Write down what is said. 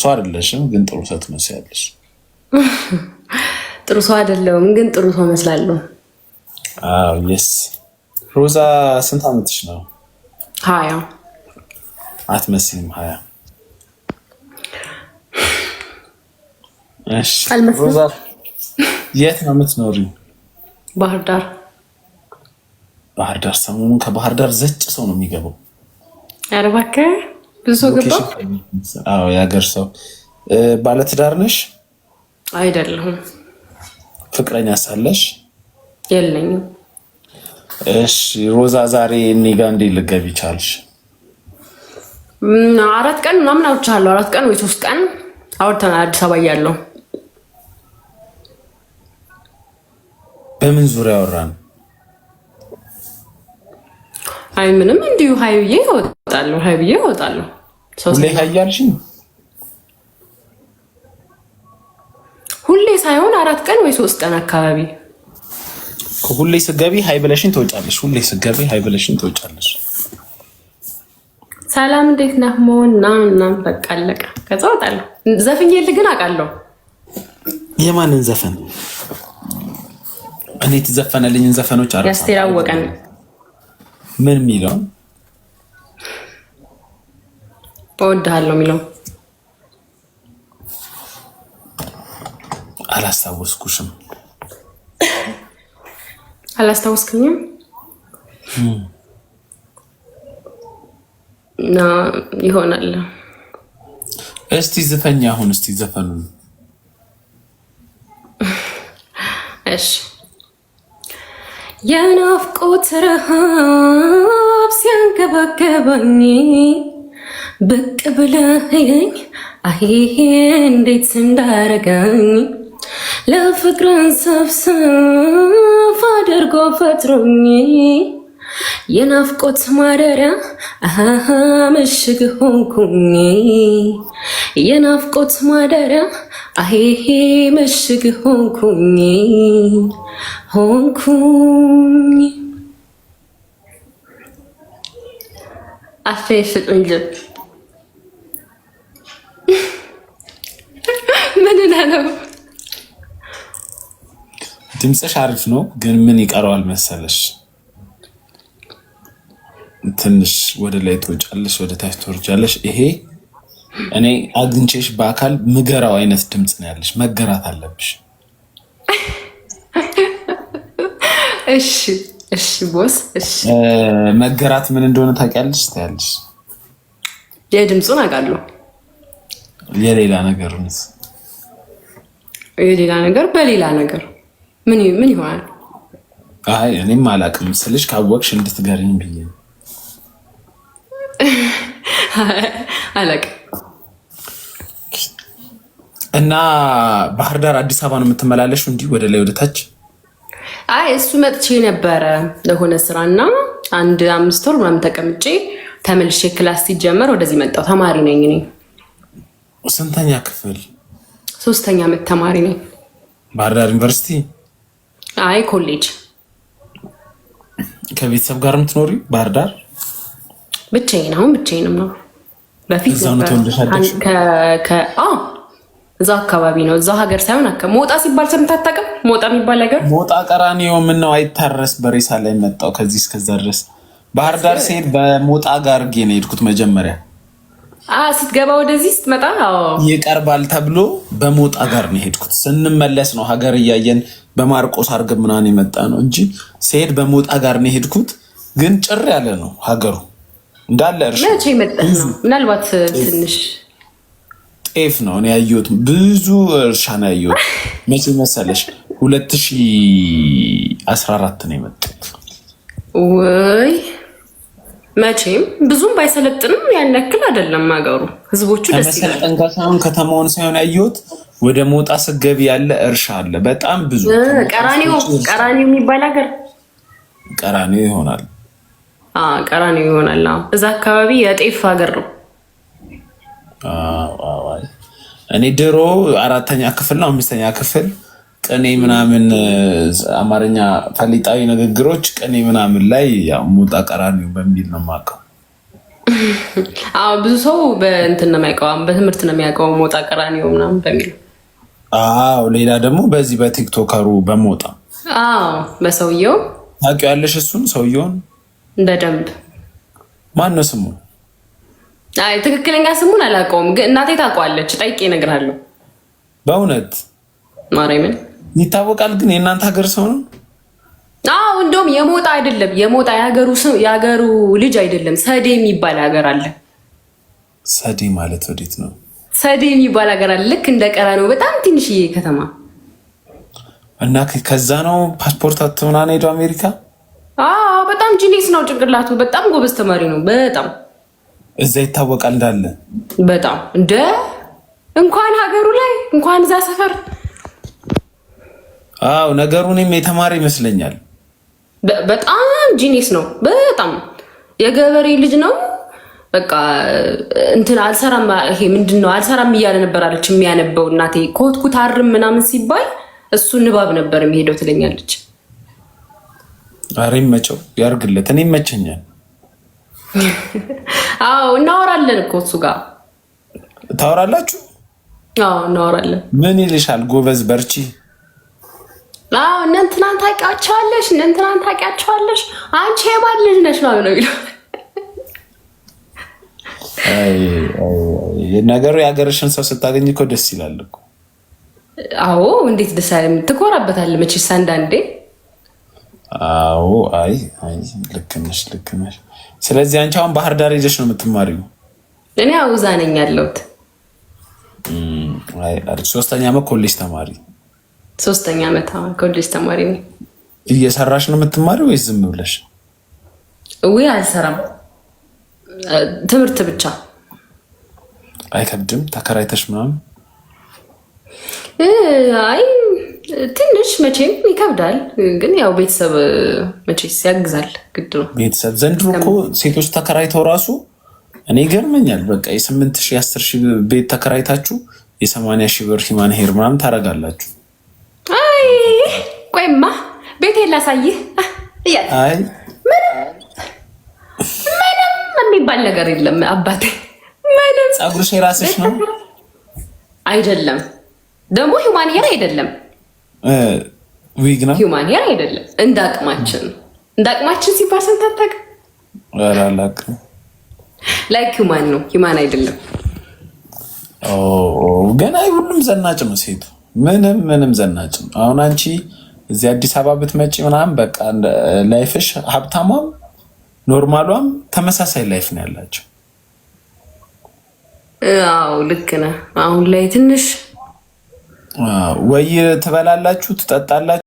ሰው አይደለሽም፣ ግን ጥሩ ሰው ትመስያለሽ። ጥሩ ሰው አይደለሁም፣ ግን ጥሩ ሰው መስላለሁ። አዎ የስ ሮዛ ስንት ዓመትሽ ነው? 20 አትመስይም። 20 እሺ። ሮዛ የት ነው የምትኖሪው? ባህር ዳር። ባህር ዳር። ሰሞኑን ከባህር ዳር ዘጭ ሰው ነው የሚገባው። ኧረ እባክህ ብዙ ሰው ገባ። አዎ የሀገር ሰው። ባለትዳር ነሽ? አይደለሁም። ፍቅረኛ ሳለሽ? የለኝም። እሺ ሮዛ ዛሬ እኔ ጋር እንዴት ልትገቢ ቻልሽ? 4 ቀን ምናምን አውርቻለሁ። 4 ቀን ወይ 3 ቀን አውርተናል። አዲስ አበባ እያለሁ። በምን ዙሪያ አወራን? አይ ምንም እንዲሁ ሀይ ብዬ እወጣለሁ። ሁሌ ሀይ ያልሽኝ? ሁሌ ሳይሆን 4 ቀን ወይ 3 ቀን አካባቢ። ሁሌ ስገቢ ሀይ ብለሽኝ ትወጫለሽ። ሰላም እንዴት ነህ ሞና በቃ አለቀ። ከዛ እወጣለሁ። ዘፍኜልህ ግን አውቃለሁ። የማንን ዘፈን? እኔ የተዘፈነልኝን ዘፈኖች አረ ያስቴር አወቀን። ምን የሚለው? እወድሃለሁ የሚለው። አላስታወስኩሽም። አላስታወስክኝም? እና ይሆናል። እስቲ ዝፈኛ አሁን እስቲ ዘፈኑን። እሺ የናፍቆት ረሃብ ሲያንገባገባኝ ብቅ ብለኸኝ አሄሄ እንዴት እንዳረጋኝ ለፍቅርን ሰብሰብ አድርጎ ፈጥሮኝ የናፍቆት ማደሪያ ምሽግ ሆንኩኝ የናፍቆት ማደሪያ አሄሄ ምሽግ ሆንኩኝ አፌ ፍጥንጅ ምን ነው? ድምፅሽ አሪፍ ነው፣ ግን ምን ይቀረዋል መሰለሽ? ትንሽ ወደ ላይ ትወጫለሽ፣ ወደ ታች ትወርጃለሽ። ይሄ እኔ አግኝቼሽ በአካል ምገራው አይነት ድምፅ ነው ያለሽ። መገራት አለብሽ። እሺ ቦስ። እሺ መገራት ምን እንደሆነ ታውቂያለሽ? ታያለሽ። የድምፁን አውቃለሁ። የሌላ ነገሩንስ? የሌላ ነገር በሌላ ነገር ምን ይሆናል? አይ እኔም አላውቅም ስልሽ ካወቅሽ እንድትገሪኝ ብዬ ነው። አላውቅም። እና ባህር ዳር አዲስ አበባ ነው የምትመላለሽው? እንዲህ ወደ ላይ ወደ ታች? አይ እሱ መጥቼ ነበረ ለሆነ ስራና 5 ወር ምናምን ተቀምጬ ተመልሼ ክላስ ሲጀመር ወደዚህ መጣሁ። ተማሪ ነኝ እኔ። ስንተኛ ክፍል? 3ኛ ዓመት ተማሪ ነኝ። ባህር ዳር ዩኒቨርሲቲ? አይ ኮሌጅ። ከቤተሰብ ጋር የምትኖሪ ባህር ዳር? ብቻዬን ነው። በፊት እዛ አካባቢ ነው። እዛ ሀገር ሳይሆን ሞጣ ሲባል ሰምተህ አታውቅም? ሞጣ የሚባል ነገር ሞጣ ቀራኒዮ ምን ነው አይታረስ በሬሳ ላይ መጣው ከዚህ እስከዛ ድረስ። ባህር ዳር ሲሄድ በሞጣ ጋር ነው የሄድኩት መጀመሪያ። ስትገባ ወደዚህ ስትመጣ ይቀርባል ተብሎ በሞጣ ጋር ነው የሄድኩት። ስንመለስ ነው ሀገር እያየን በማርቆስ አርገን ምናምን የመጣ ነው እንጂ ሲሄድ በሞጣ ጋር ነው የሄድኩት። ግን ጭር ያለ ነው ሀገሩ እንዳለ እርሻ። መቼ መጣህ ነው? ምናልባት ትንሽ ጤፍ ነው እኔ ያየሁት። ብዙ እርሻ ነው ያየሁት። መቼ መሰለሽ? 2014 ነው የመጣሁት። ወይ መቼም ብዙም ባይሰለጥንም ያን ያክል አይደለም ሀገሩ። ህዝቦቹ ደስ ይላል። ከመሰለጠን ከተማውን ሳይሆን ያየሁት ወደ ሞጣ ስገቢ ያለ እርሻ አለ በጣም ብዙ። ቀራኒዮ የሚባል ሀገር ቀራኒዮ ይሆናል። ቀራኒዮ ይሆናል። እዛ አካባቢ የጤፍ ሀገር ነው። እኔ ድሮ 4ኛ ክፍል ነው 5ኛ ክፍል ቅኔ ምናምን አማርኛ ፈሊጣዊ ንግግሮች ቅኔ ምናምን ላይ ያው ሞጣ ቀራኒዮ በሚል ነው የማውቀው። አዎ ብዙ ሰው በእንትን ነው የሚያውቀው፣ በትምህርት ነው የሚያውቀው ሞጣ ቀራኒዮ ምናምን በሚል። አዎ ሌላ ደግሞ በዚህ በቲክቶከሩ በሞጣ አዎ በሰውየው ታውቂዋለሽ? እሱን ሰውየውን በደንብ ማን ነው ስሙ? አይ ትክክለኛ ስሙን አላውቀውም፣ ግን እናቴ ታውቀዋለች። ጠይቄ እነግርሃለሁ። በእውነት ማርያምን ይታወቃል። ግን የእናንተ ሀገር ሰው ነው? አዎ እንደውም የሞጣ አይደለም፣ የሞጣ የሀገሩ ልጅ አይደለም። ሰዴ የሚባል ሀገር አለ። ሰዴ ማለት ወዴት ነው? ሰዴ የሚባል ሀገር አለ። ልክ እንደ ቀራኒዮ በጣም ትንሽዬ ከተማ እና ከዛ ነው ፓስፖርት ምናምን ሄዶ አሜሪካ። አዎ በጣም ጂኒስ ነው ጭንቅላቱ። በጣም ጎበዝ ተማሪ ነው። በጣም እዛ ይታወቃል እንዳለ። በጣም እንኳን ሀገሩ ላይ እንኳን እዛ ሰፈር። አዎ ነገሩ እኔም የተማረ ይመስለኛል። በጣም ጂኒስ ነው። በጣም የገበሬ ልጅ ነው። በቃ እንትን አልሰራም፣ ይሄ ምንድነው አልሰራም እያለ ነበር አለች የሚያነበው። እናቴ ኮትኩት አርም ምናምን ሲባል እሱ ንባብ ነበር የሚሄደው ትለኛለች። ኧረ ይመቸው ያርግለት። እኔ ይመቸኛል። አዎ እናወራለን እኮ እሱ ጋር። ታወራላችሁ? አዎ እናወራለን። ምን ይልሻል? ጎበዝ በርቺ። አዎ እነ እንትናን ታውቂያቸዋለሽ፣ እነ እንትናን ታውቂያቸዋለሽ፣ አንቺ የማን ልጅ ነሽ ነው የሚለው። ነገሩ የሀገርሽን ሰው ስታገኝ እኮ ደስ ይላል እኮ። አዎ እንዴት ደስ አይልም? ትኮራበታለህ መቼስ አንዳንዴ። አዎ አይ ልክ ነሽ፣ ልክ ነሽ። ስለዚህ አንቺ አሁን ባህር ዳር ሄደሽ ነው የምትማሪው? እኔ አውዛ ነኝ ያለሁት። ሶስተኛ ዓመት ኮሌጅ ተማሪ? ሶስተኛ ዓመት ኮሌጅ ተማሪ ነኝ። እየሰራሽ ነው የምትማሪው ወይስ ዝም ብለሽ? ውይ አልሰራም፣ ትምህርት ብቻ። አይከብድም ተከራይተሽ ምናምን? አይ ትንሽ መቼም ይከብዳል፣ ግን ያው ቤተሰብ መቼስ ያግዛል፣ ግድ ነው። ቤተሰብ ዘንድሮ እኮ ሴቶች ተከራይተው ራሱ እኔ ይገርመኛል። በቃ የ8 ሺህ 10 ሺህ ቤት ተከራይታችሁ የ80 ሺህ ብር ሂማን ሄር ምናምን ታደርጋላችሁ። አይ ቆይማ ቤቴን ላሳይህ እያለ አይ ምንም የሚባል ነገር የለም አባቴ። ምንም ፀጉርሽ የራስሽ ነው አይደለም? ደግሞ ሂማን ሄር አይደለም፣ ዊግ ነው። ሂማን ሄር አይደለም፣ እንደ አቅማችን ሲባል ሰምተህ አላውቅም። ላይክ ሂማን ነው፣ ሂማን አይደለም። ገና ሁሉም ዘናጭ ነው ሴቱ፣ ምንም ዘናጭ ነው። አሁን አንቺ እዚህ አዲስ አበባ ብትመጪ ምናምን በቃ ላይፍሽ ሀብታሟም ኖርማሏም ተመሳሳይ ላይፍ ነው ያላቸው። አዎ ልክ ነህ። አሁን ላይ ትንሽ ወይ ትበላላችሁ ትጠጣላችሁ